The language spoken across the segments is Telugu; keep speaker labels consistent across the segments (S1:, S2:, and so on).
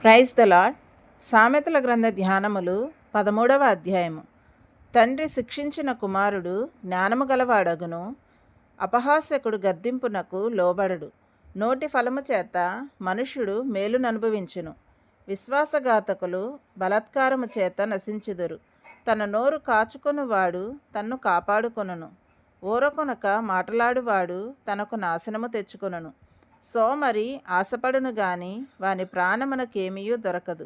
S1: Praise the lord. సామెతల గ్రంథ ధ్యానములు 13వ అధ్యాయము. తండ్రి శిక్షించిన కుమారుడు జ్ఞానము గలవాడగును, అపహాస్యకుడు గద్దింపునకు లోబడడు. నోటి ఫలము చేత మనుష్యుడు మేలుననుభవించును, విశ్వాసఘాతకులు బలాత్కారము చేత నశించుదురు. తన నోరు కాచుకొనువాడు తన్ను కాపాడుకొనును, ఊరకొనక మాటలాడువాడు తనకు నాశనము తెచ్చుకొనును. సోమరి ఆశపడును గాని వాని ప్రాణమునకేమీయూ దొరకదు.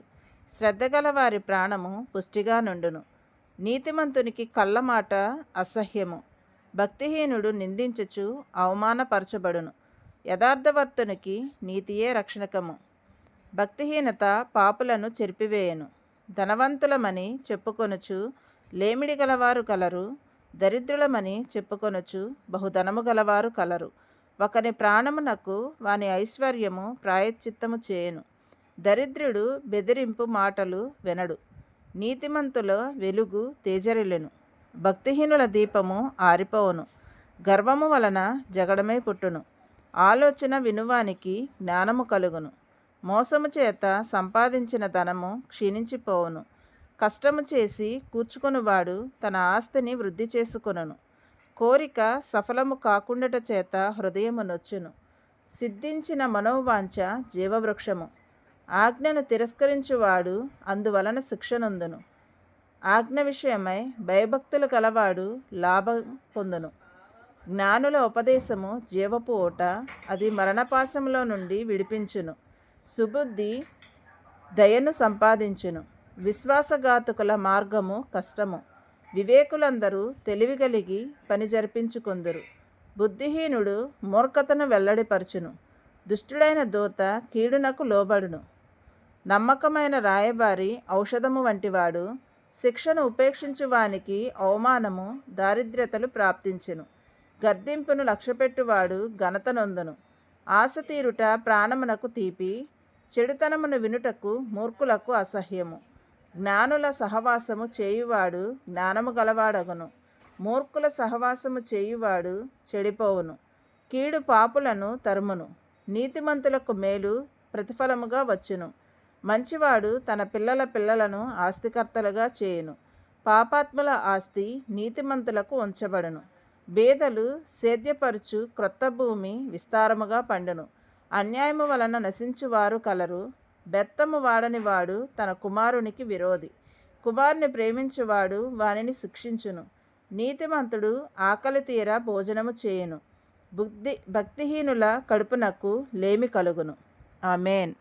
S1: శ్రద్ధగల వారి ప్రాణము పుష్టిగా నుండును. నీతిమంతునికి కళ్ళమాట అసహ్యము, భక్తిహీనుడు నిందించుచు అవమానపరచబడును. యథార్థవర్తునికి నీతియే రక్షణకము, భక్తిహీనత పాపులను చెరిపివేయను. ధనవంతులమని చెప్పుకొనుచు లేమిడి గలవారు కలరు, దరిద్రులమని చెప్పుకొనుచు బహుధనము గలవారు కలరు. ఒకని ప్రాణమునకు వాని ఐశ్వర్యము ప్రాయశ్చిత్తము చేయును. దరిద్రుడు బెదిరింపు మాటలు వినడు, నీతిమంతుల వెలుగు తేజరిల్లెను. భక్తిహీనుల దీపము ఆరిపోవును, గర్వము వలన జగడమే పుట్టును. ఆలోచన వినువానికి జ్ఞానము కలుగును, మోసము చేత సంపాదించిన ధనము క్షీణించిపోవును. కష్టము చేసి కూర్చుకొనువాడు తన ఆస్తిని వృద్ధి చేసుకొనును. కోరిక సఫలము కాకుండట చేత హృదయము నొచ్చును. సిద్ధించిన మనోవాంఛ జీవవృక్షము, ఆజ్ఞను తిరస్కరించువాడు అందువలన శిక్షనొందును. ఆజ్ఞ విషయమై భయభక్తులు కలవాడు లాభం పొందును. జ్ఞానుల ఉపదేశము జీవపు ఓట, అది మరణపాశములో నుండి విడిపించును. సుబుద్ధి దయను సంపాదించును, విశ్వాసఘాతుకుల మార్గము కష్టము. వివేకులందరూ తెలివి కలిగి పని జరిపించుకొందురు. బుద్ధిహీనుడు మూర్ఖతను వెల్లడిపరచును, దుష్టుడైన దూత కీడునకు లోబడును. నమ్మకమైన రాయబారి ఔషధము వంటివాడు, శిక్షను ఉపేక్షించు వానికి అవమానము దారిద్ర్యతలు ప్రాప్తించును. గద్దింపును లక్ష్యపెట్టువాడు ఘనత నొందును. ఆశ తీరుట ప్రాణమునకు తీపి, చెడుతనమును వినుటకు మూర్ఖులకు అసహ్యము. జ్ఞానుల సహవాసము చేయువాడు జ్ఞానము గలవాడగును, మూర్ఖుల సహవాసము చేయువాడు చెడిపోవును. కీడు పాపులను తరుమును, నీతిమంతులకు మేలు ప్రతిఫలముగా వచ్చును. మంచివాడు తన పిల్లల పిల్లలను ఆస్తికర్తలుగా చేయును, పాపాత్ముల ఆస్తి నీతిమంతులకు ఉంచబడును. బేదలు సేద్యపరుచు క్రొత్త భూమి విస్తారముగా పండును. అన్యాయము వలన నశించువారు కలరు, బెత్తము వాడని వాడు తన కుమారునికి విరోధి. కుమారుని ప్రేమించువాడు వానిని శిక్షించును, నీతిమంతుడు ఆకలి తీర భోజనము చేయును. భక్తిహీనుల కడుపునకు లేమి కలుగును. ఆమేన్.